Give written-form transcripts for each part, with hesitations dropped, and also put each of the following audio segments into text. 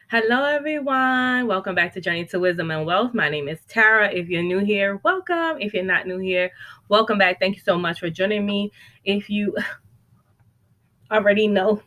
Hello, everyone. Welcome back to Journey to Wisdom and Wealth. My name is Tara. If you're new here, welcome. If you're not new here, welcome back. Thank you so much for joining me. If you already know,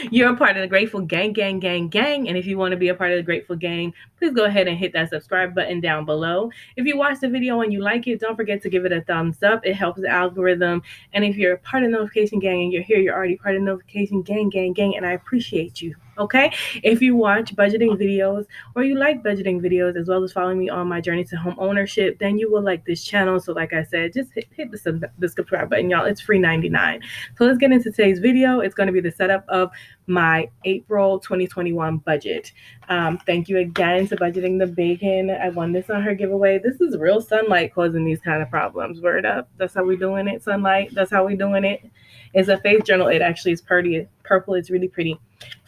you're a part of the Grateful Gang. And if you want to be a part of the Grateful Gang, please go ahead and hit that subscribe button down below. If you watch the video and you like it, don't forget to give it a thumbs up. It helps the algorithm. And if you're a part of the Notification Gang and you're here, you're already part of the Notification Gang. And I appreciate you. Okay, if you watch budgeting videos or you like budgeting videos as well as following me on my journey to home ownership, then you will like this channel. So like I said, just hit the subscribe button, y'all. It's free 99. So let's get into today's video. It's going to be the setup of my April 2021 budget. Thank you again to Budgeting the Bacon. I won this on her giveaway. This is real sunlight causing these kind of problems. Word up. That's how we're doing it. Sunlight. That's how we're doing it. It's a faith journal. It actually is purple. It's really pretty.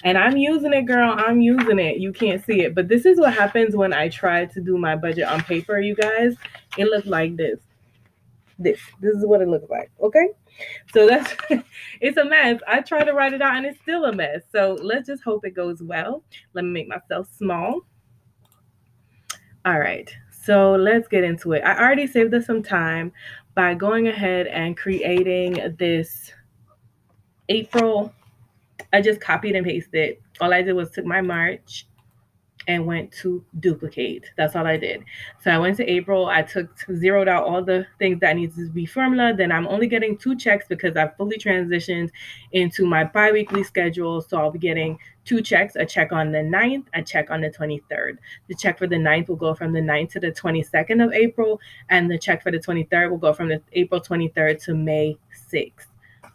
And I'm using it, girl. I'm using it. You can't see it. But this is what happens when I try to do my budget on paper, you guys. It looks like this. This is what it looks like. Okay? So that's it's a mess. I try to write it out and it's still a mess. So let's just hope it goes well. Let me make myself small. All right. So let's get into it. I already saved us some time by going ahead and creating this April. I just copied and pasted. All I did was took my March and went to duplicate. That's all I did. So I went to April. I zeroed out all the things that needs to be formula. Then I'm only getting 2 checks because I've fully transitioned into my bi-weekly schedule. So I'll be getting 2 checks, a check on the 9th, a check on the 23rd. The check for the 9th will go from the 9th to the 22nd of April. And the check for the 23rd will go from the April 23rd to May 6th.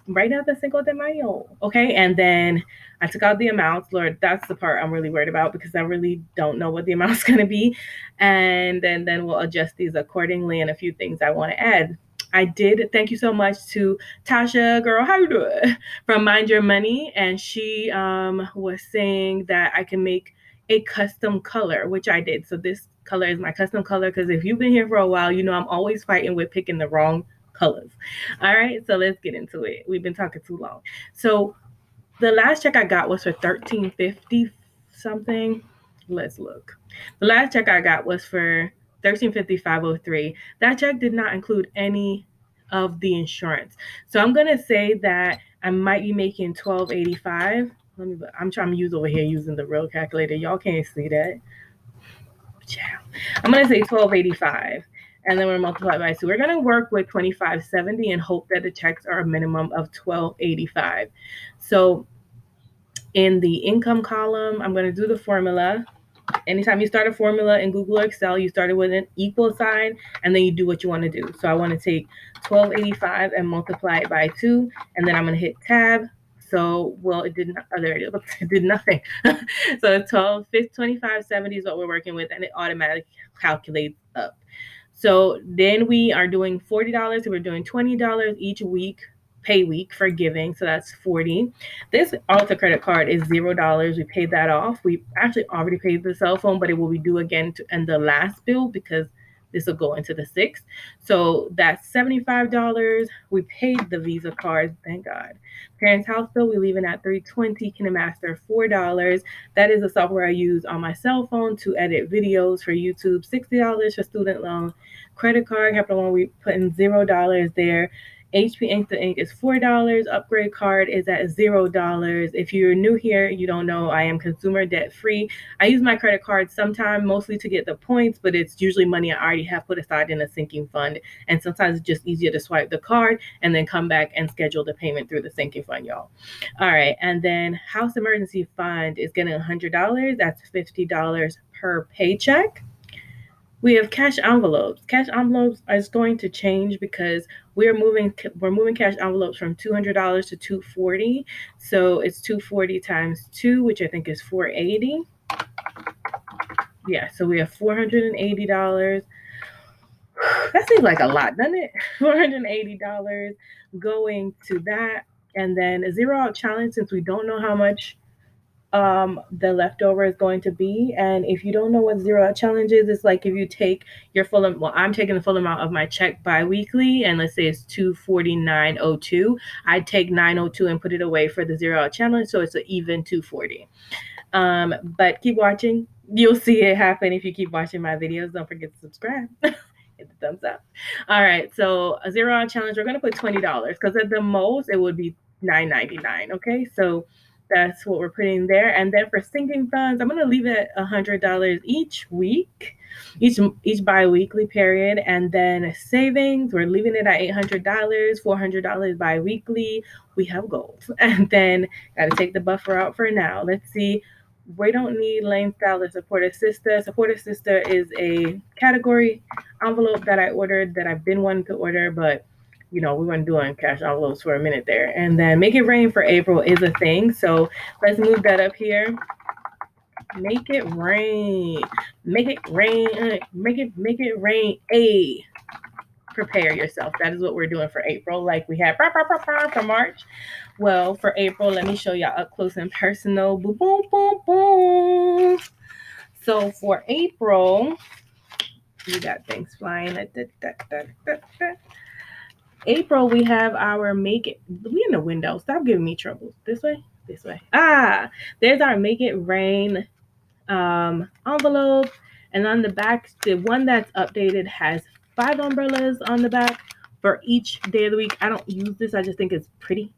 Right now, the Cinco de Mayo. Okay. And then I took out the amounts. Lord, that's the part I'm really worried about because I really don't know what the amount's going to be. And then we'll adjust these accordingly and a few things I want to add. I did. Thank you so much to Tasha, girl, how you doing? From Mind Your Money. And she was saying that I can make a custom color, which I did. So this color is my custom color because if you've been here for a while, you know I'm always fighting with picking the wrong colors. All right, so let's get into it. We've been talking too long. So the last check I got was for $13.50 something. Let's look. The last check I got was for $13.50.503. That check did not include any of the insurance. So I'm gonna say that I might be making $12.85. I'm trying to use over here using the real calculator. Y'all can't see that. I'm gonna say $12.85. And then we're multiplied by 2. We're going to work with $25.70 and hope that the checks are a minimum of $12.85. So in the income column, I'm going to do the formula. Anytime you start a formula in Google or Excel, you start it with an equal sign, and then you do what you want to do. So I want to take $12.85 and multiply it by 2, and then I'm going to hit tab. So, well, it did not, there it is. It did nothing. So $25.70 is what we're working with, and it automatically calculates up. So then we are doing $40. So we're doing $20 each week, pay week for giving. So that's $40. This Alta credit card is $0. We paid that off. We actually already paid the cell phone, but it will be due again in the last bill because this will go into the 6th. So that's $75. We paid the Visa card, thank God. Parents' house bill, we leave it at $320. KineMaster, $4. That is the software I use on my cell phone to edit videos for YouTube. $60 for student loan. Credit card, Capital One, we put in $0 there. HP Ink to Ink is $4. Upgrade card is at $0. If you're new here, you don't know, I am consumer debt free. I use my credit card sometimes mostly to get the points, but it's usually money I already have put aside in a sinking fund. And sometimes it's just easier to swipe the card and then come back and schedule the payment through the sinking fund, y'all. All right. And then house emergency fund is getting $100. That's $50 per paycheck. We have cash envelopes. Cash envelopes is going to change because we're moving cash envelopes from $200 to $240. So it's $240 times 2, which I think is $480. Yeah, so we have $480. That seems like a lot, doesn't it? $480 going to that. And then a zero out challenge, since we don't know how much the leftover is going to be. And if you don't know what zero out challenge is, it's like if you take your full, I'm taking the full amount of my check bi-weekly, and let's say it's $249.02. I take $902 and put it away for the zero out challenge, so it's an even $240. But keep watching. You'll see it happen if you keep watching my videos. Don't forget to subscribe. Hit the thumbs up. All right, so a 0 hour challenge, we're gonna put $20 because at the most it would be $9.99. Okay, so that's what we're putting there. And then for sinking funds, I'm gonna leave it $100 each week, each bi-weekly period. And then savings, we're leaving it at $800, $400 bi-weekly. We have goals. And then gotta take the buffer out for now. Let's see. We don't need Lane Style or Support Sister. Support Sister is a category envelope that I ordered that I've been wanting to order, but we weren't doing cash envelopes for a minute there. And then Make It Rain for April is a thing. So let's move that up here. Make it rain. Make it rain. Make it rain. Prepare yourself. That is what we're doing for April. Like we had for March. Well, for April, let me show y'all up close and personal. Boom, boom, boom, boom. So for April, we got things flying. April, we have our Make It. We in the window. Stop giving me trouble. This way. This way. There's our Make It Rain envelope. And on the back, the one that's updated has 5 umbrellas on the back for each day of the week. I don't use this. I just think it's pretty.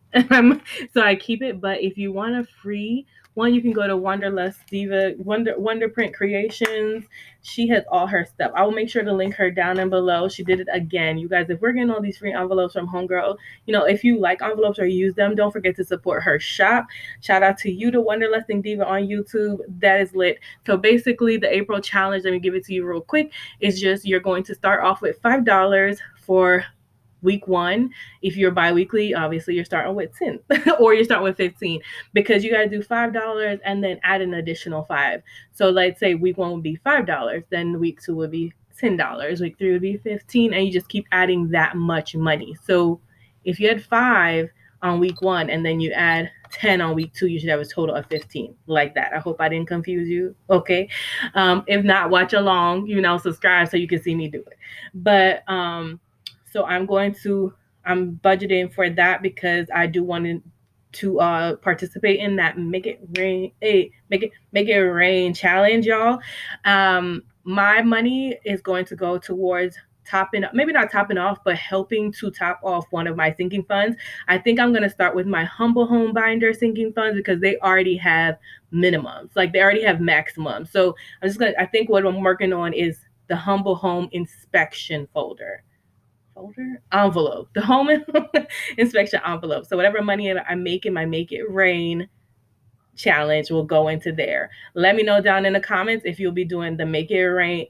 So I keep it. But if you want a free one, you can go to Wanderlust Diva, Wonder Print Creations. She has all her stuff. I will make sure to link her down and below. She did it again. You guys, if we're getting all these free envelopes from Homegirl, if you like envelopes or use them, don't forget to support her shop. Shout out to you, the Wanderlusting Diva on YouTube. That is lit. So basically, the April challenge, let me give it to you real quick, is just you're going to start off with $5 for week 1. If you're bi-weekly, obviously you're starting with 10 or you're starting with 15 because you got to do $5 and then add an additional 5. So let's say week 1 would be $5, then week 2 would be $10, week 3 would be 15, and you just keep adding that much money. So if you had 5 on week 1 and then you add 10 on week 2, you should have a total of 15, like that. I hope I didn't confuse you. Okay. If not, watch along, subscribe so you can see me do it. But so I'm budgeting for that because I do want to participate in that Make It Rain, Make It Rain challenge, y'all. My money is going to go towards maybe not topping off, but helping to top off one of my sinking funds. I think I'm going to start with my Humble Home Binder sinking funds because they already have minimums, like they already have maximums. So I think what I'm working on is the Humble Home Inspection envelope, the home inspection envelope. So whatever money I make in my Make It Rain challenge will go into there. Let me know down in the comments if you'll be doing the Make It Rain,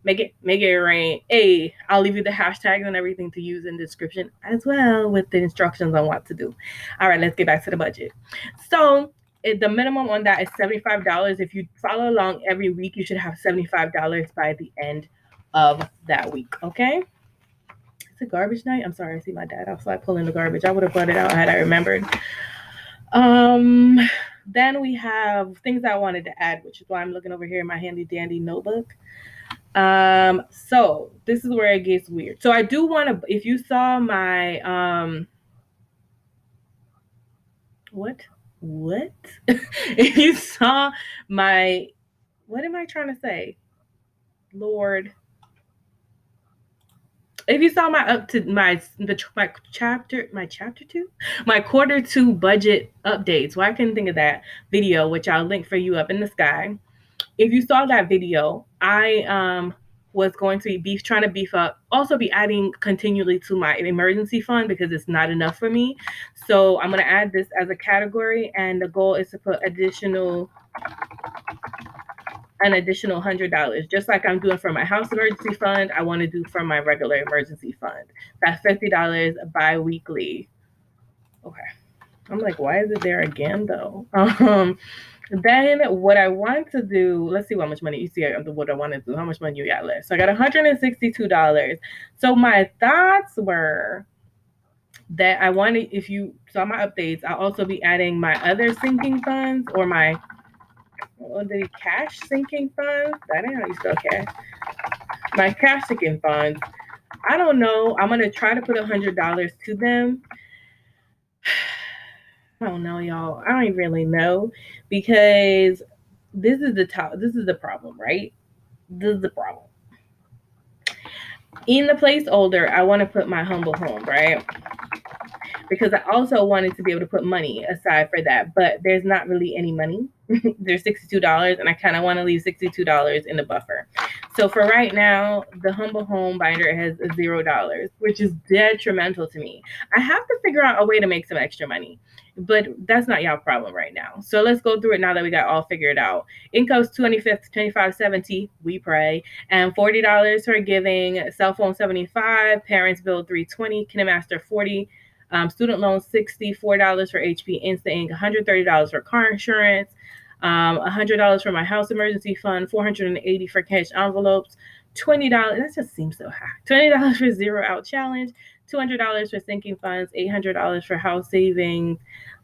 make it rain, I'll leave you the hashtags and everything to use in the description as well with the instructions on what to do. All right, let's get back to the budget. So the minimum on that is $75. If you follow along every week, you should have $75 by the end of that week. Okay. A garbage night. I'm sorry, I see my dad outside pulling the garbage. I would have brought it out had I remembered. Then we have things I wanted to add, which is why I'm looking over here in my handy dandy notebook. So this is where it gets weird. So I do want to, if you saw my what? If you saw my, what am I trying to say? Lord. If you saw my quarter 2 budget updates, well, I couldn't think of that video, which I'll link for you up in the sky. If you saw that video, I was going to be trying to beef up, also be adding continually to my emergency fund because it's not enough for me. So I'm going to add this as a category, and the goal is to put an additional $100, just like I'm doing for my house emergency fund. I want to do for my regular emergency fund. That's $50 bi-weekly. Okay. I'm like, why is it there again though? Then what I want to do, let's see how much money you see what I want to do. How much money you got left? So I got $162. So my thoughts were that I wanted, if you saw my updates, I'll also be adding my other sinking funds or the cash sinking funds. That ain't how you spell cash. My cash sinking funds. I don't know. I'm gonna try to put $100 to them. I don't know, y'all. I don't really know because this is the problem, right? This is the problem. In the placeholder, I want to put my humble home, right? Because I also wanted to be able to put money aside for that, but there's not really any money. There's $62, and I kind of want to leave $62 in the buffer. So for right now, the humble home binder has $0, which is detrimental to me. I have to figure out a way to make some extra money, but that's not y'all problem right now. So let's go through it now that we got all figured out. Income's $25.70. We pray, and $40 for giving. Cell phone $75. Parents bill $320. KineMaster $40. Student loans $64 for HP Instant Ink. $130 for car insurance. $100 for my house emergency fund, $480 for cash envelopes, $20. That just seems so high. $20 for zero out challenge, $200 for sinking funds, $800 for house savings,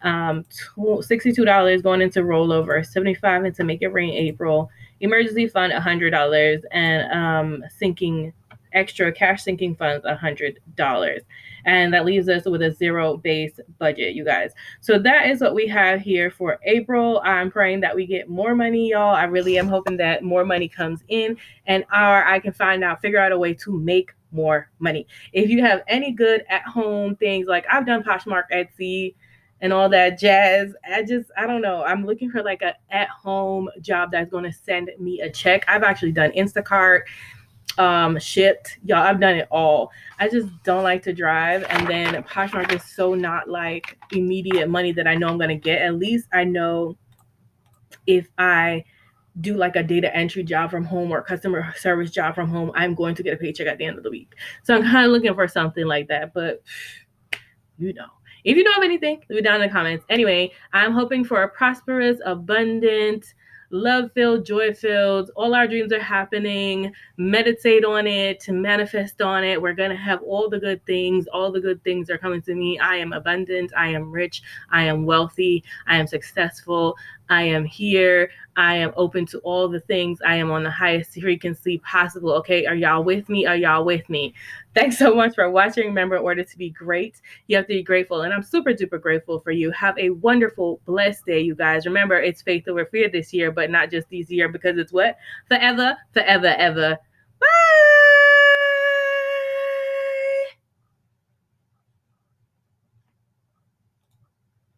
$62 going into rollover, $75 into Make It Rain April, emergency fund $100, and sinking extra cash sinking funds $100. And that leaves us with a zero base budget, you guys. So that is what we have here for April. I'm praying that we get more money, y'all. I really am hoping that more money comes in, and I can figure out a way to make more money. If you have any good at home things, like I've done Poshmark, Etsy, and all that jazz, I don't know. I'm looking for like a at home job that's going to send me a check. I've actually done Instacart, shipped, y'all. I've done it all. I just don't like to drive, and then Poshmark is so not like immediate money that I know I'm going to get. At least I know if I do like a data entry job from home or customer service job from home, I'm going to get a paycheck at the end of the week. So I'm kind of looking for something like that, but you know. If you know of anything, leave it down in the comments. Anyway, I'm hoping for a prosperous, abundant, love-filled, joy-filled. All our dreams are happening. Meditate on it, to manifest on it. We're going to have all the good things. All the good things are coming to me. I am abundant. I am rich. I am wealthy. I am successful. I am here. I am open to all the things. I am on the highest frequency possible. Okay, are y'all with me? Are y'all with me? Thanks so much for watching. Remember, in order to be great, you have to be grateful. And I'm super duper grateful for you. Have a wonderful, blessed day, you guys. Remember, it's faith over fear this year, but not just this year, because it's what? Forever, forever, ever. Bye.